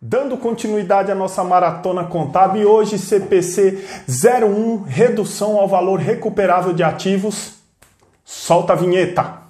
Dando continuidade à nossa maratona contábil, e hoje CPC 01, redução ao valor recuperável de ativos. Solta a vinheta!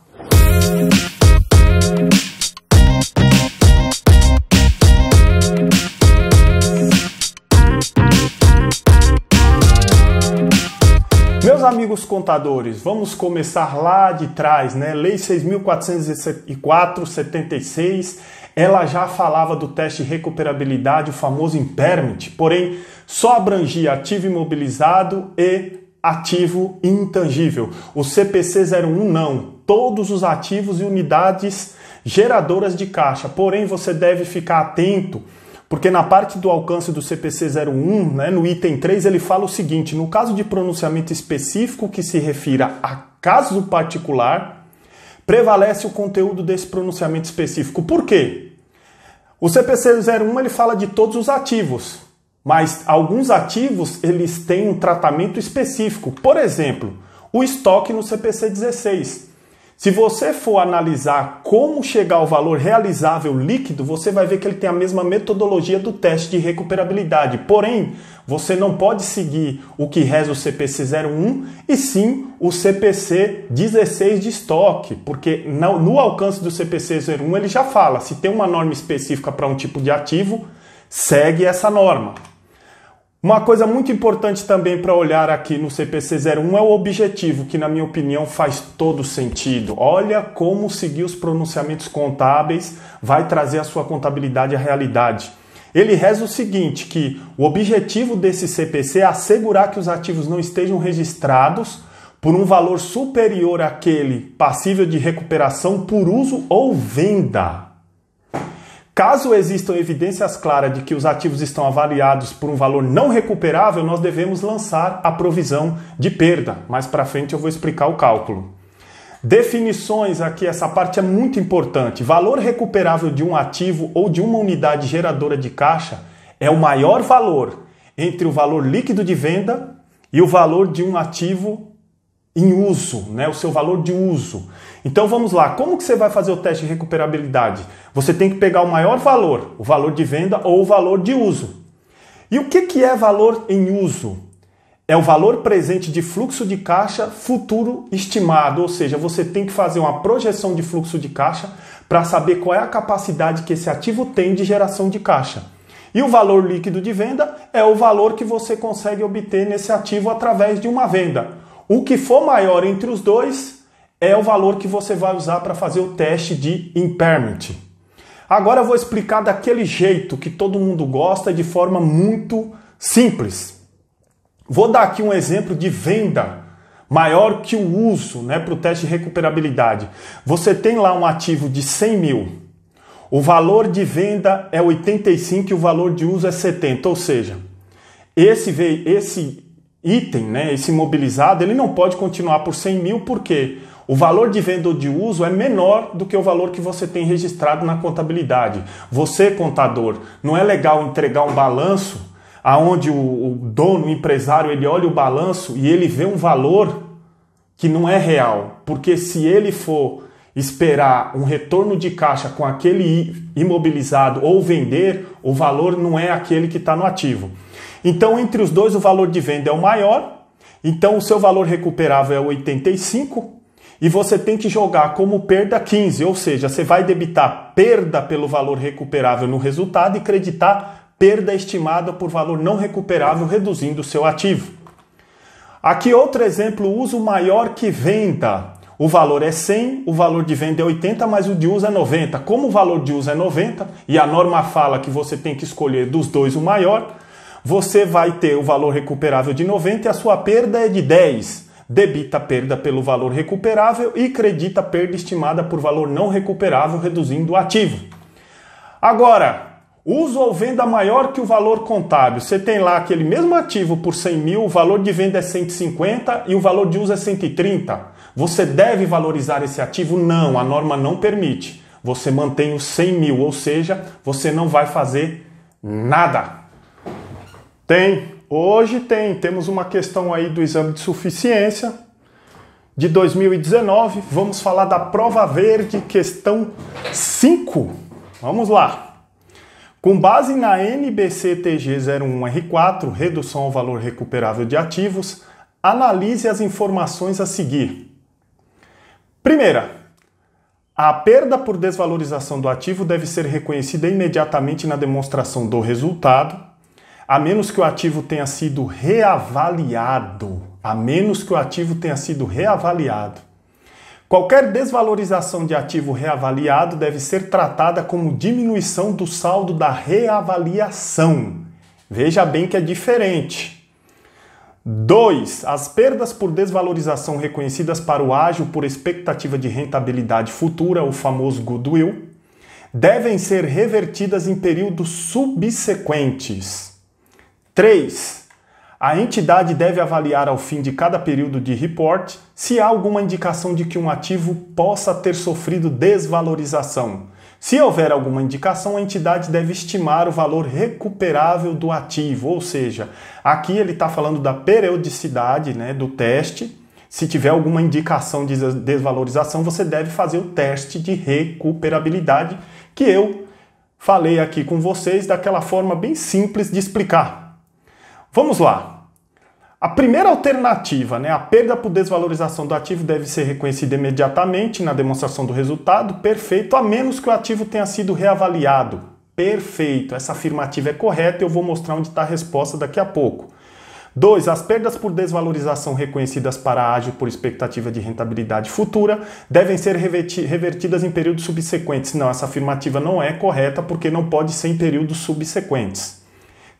Meus amigos contadores, vamos começar lá de trás, né? Lei 6.404/76, ela já falava do teste de recuperabilidade, o famoso impairment, porém só abrangia ativo imobilizado e ativo intangível. O CPC 01 não, todos os ativos e unidades geradoras de caixa, porém você deve ficar atento, porque na parte do alcance do CPC 01, né, no item 3, ele fala o seguinte: no caso de pronunciamento específico que se refira a caso particular, prevalece o conteúdo desse pronunciamento específico. Por quê? O CPC 01 ele fala de todos os ativos, mas alguns ativos eles têm um tratamento específico. Por exemplo, o estoque no CPC 16. Se você for analisar como chegar ao valor realizável líquido, você vai ver que ele tem a mesma metodologia do teste de recuperabilidade. Porém, você não pode seguir o que reza o CPC 01 e sim o CPC 16 de estoque, porque no alcance do CPC 01 ele já fala, se tem uma norma específica para um tipo de ativo, segue essa norma. Uma coisa muito importante também para olhar aqui no CPC 01 é o objetivo, que na minha opinião faz todo sentido. Olha como seguir os pronunciamentos contábeis vai trazer a sua contabilidade à realidade. Ele reza o seguinte, que o objetivo desse CPC é assegurar que os ativos não estejam registrados por um valor superior àquele passível de recuperação por uso ou venda. Caso existam evidências claras de que os ativos estão avaliados por um valor não recuperável, nós devemos lançar a provisão de perda. Mais para frente eu vou explicar o cálculo. Definições aqui, essa parte é muito importante. Valor recuperável de um ativo ou de uma unidade geradora de caixa é o maior valor entre o valor líquido de venda e o valor de um ativo em uso, né? O seu valor de uso. Então vamos lá, como que você vai fazer o teste de recuperabilidade? Você tem que pegar o maior valor, o valor de venda ou o valor de uso. E o que é valor em uso? É o valor presente de fluxo de caixa futuro estimado, ou seja, você tem que fazer uma projeção de fluxo de caixa para saber qual é a capacidade que esse ativo tem de geração de caixa. E o valor líquido de venda é o valor que você consegue obter nesse ativo através de uma venda. O que for maior entre os dois é o valor que você vai usar para fazer o teste de impairment. Agora eu vou explicar daquele jeito que todo mundo gosta, de forma muito simples. Vou dar aqui um exemplo de venda maior que o uso, né, para o teste de recuperabilidade. Você tem lá um ativo de 100 mil. O valor de venda é 85 e o valor de uso é 70. Ou seja, esse item, né, esse imobilizado, ele não pode continuar por 100 mil porque o valor de venda ou de uso é menor do que o valor que você tem registrado na contabilidade. Você, contador, não é legal entregar um balanço aonde o dono, o empresário, ele olha o balanço e ele vê um valor que não é real. Porque se ele for esperar um retorno de caixa com aquele imobilizado ou vender, o valor não é aquele que está no ativo. Então, entre os dois, o valor de venda é o maior, então o seu valor recuperável é 85 e você tem que jogar como perda 15, ou seja, você vai debitar perda pelo valor recuperável no resultado e creditar perda estimada por valor não recuperável, reduzindo o seu ativo. Aqui outro exemplo, uso maior que venda. O valor é 100, o valor de venda é 80, mas o de uso é 90. Como o valor de uso é 90 e a norma fala que você tem que escolher dos dois o maior, você vai ter o valor recuperável de 90 e a sua perda é de 10. Debita a perda pelo valor recuperável e credita a perda estimada por valor não recuperável, reduzindo o ativo. Agora, uso ou venda maior que o valor contábil. Você tem lá aquele mesmo ativo por 100 mil, o valor de venda é 150 e o valor de uso é 130. Você deve valorizar esse ativo? Não, a norma não permite. Você mantém os 100 mil, ou seja, você não vai fazer nada. Temos uma questão aí do exame de suficiência de 2019. Vamos falar da prova verde, questão 5. Vamos lá. Com base na NBC-TG 01R4, Redução ao Valor Recuperável de Ativos, analise as informações a seguir. Primeira, a perda por desvalorização do ativo deve ser reconhecida imediatamente na demonstração do resultado, a menos que o ativo tenha sido reavaliado. A menos que o ativo tenha sido reavaliado. Qualquer desvalorização de ativo reavaliado deve ser tratada como diminuição do saldo da reavaliação. Veja bem que é diferente. 2. As perdas por desvalorização reconhecidas para o ágio por expectativa de rentabilidade futura, o famoso goodwill, devem ser revertidas em períodos subsequentes. 3. A entidade deve avaliar ao fim de cada período de report se há alguma indicação de que um ativo possa ter sofrido desvalorização. Se houver alguma indicação, a entidade deve estimar o valor recuperável do ativo, ou seja, aqui ele está falando da periodicidade, né, do teste. Se tiver alguma indicação de desvalorização, você deve fazer o teste de recuperabilidade, que eu falei aqui com vocês daquela forma bem simples de explicar. Vamos lá. A primeira alternativa, né, a perda por desvalorização do ativo deve ser reconhecida imediatamente na demonstração do resultado, perfeito, a menos que o ativo tenha sido reavaliado. Perfeito, essa afirmativa é correta e eu vou mostrar onde está a resposta daqui a pouco. 2. As perdas por desvalorização reconhecidas para ágio por expectativa de rentabilidade futura devem ser revertidas em períodos subsequentes. Não, essa afirmativa não é correta porque não pode ser em períodos subsequentes.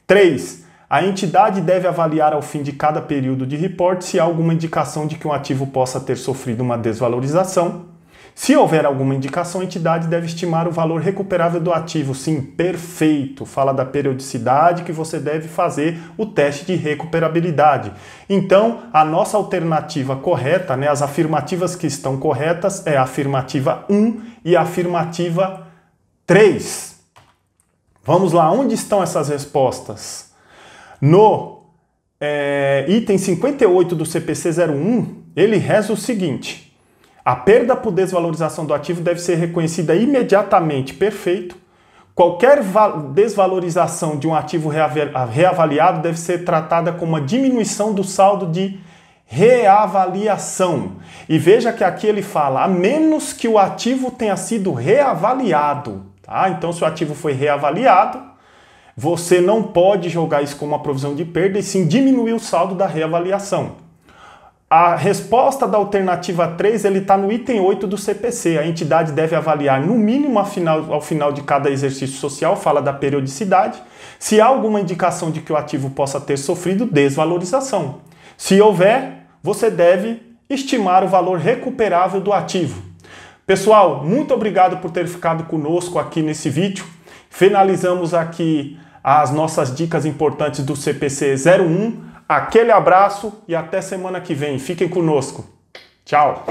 3. A entidade deve avaliar ao fim de cada período de report se há alguma indicação de que um ativo possa ter sofrido uma desvalorização. Se houver alguma indicação, a entidade deve estimar o valor recuperável do ativo. Sim, perfeito. Fala da periodicidade que você deve fazer o teste de recuperabilidade. Então, a nossa alternativa correta, né, as afirmativas que estão corretas é a afirmativa 1 e a afirmativa 3. Vamos lá, onde estão essas respostas? No item 58 do CPC 01, ele reza o seguinte: a perda por desvalorização do ativo deve ser reconhecida imediatamente, perfeito. Qualquer desvalorização de um ativo reavaliado deve ser tratada como uma diminuição do saldo de reavaliação. E veja que aqui ele fala, a menos que o ativo tenha sido reavaliado. Tá? Então, se o ativo foi reavaliado, você não pode jogar isso como uma provisão de perda e sim diminuir o saldo da reavaliação. A resposta da alternativa 3 está no item 8 do CPC. A entidade deve avaliar no mínimo ao final de cada exercício social, fala da periodicidade, se há alguma indicação de que o ativo possa ter sofrido desvalorização. Se houver, você deve estimar o valor recuperável do ativo. Pessoal, muito obrigado por ter ficado conosco aqui nesse vídeo. Finalizamos aqui as nossas dicas importantes do CPC 01. Aquele abraço e até semana que vem. Fiquem conosco. Tchau!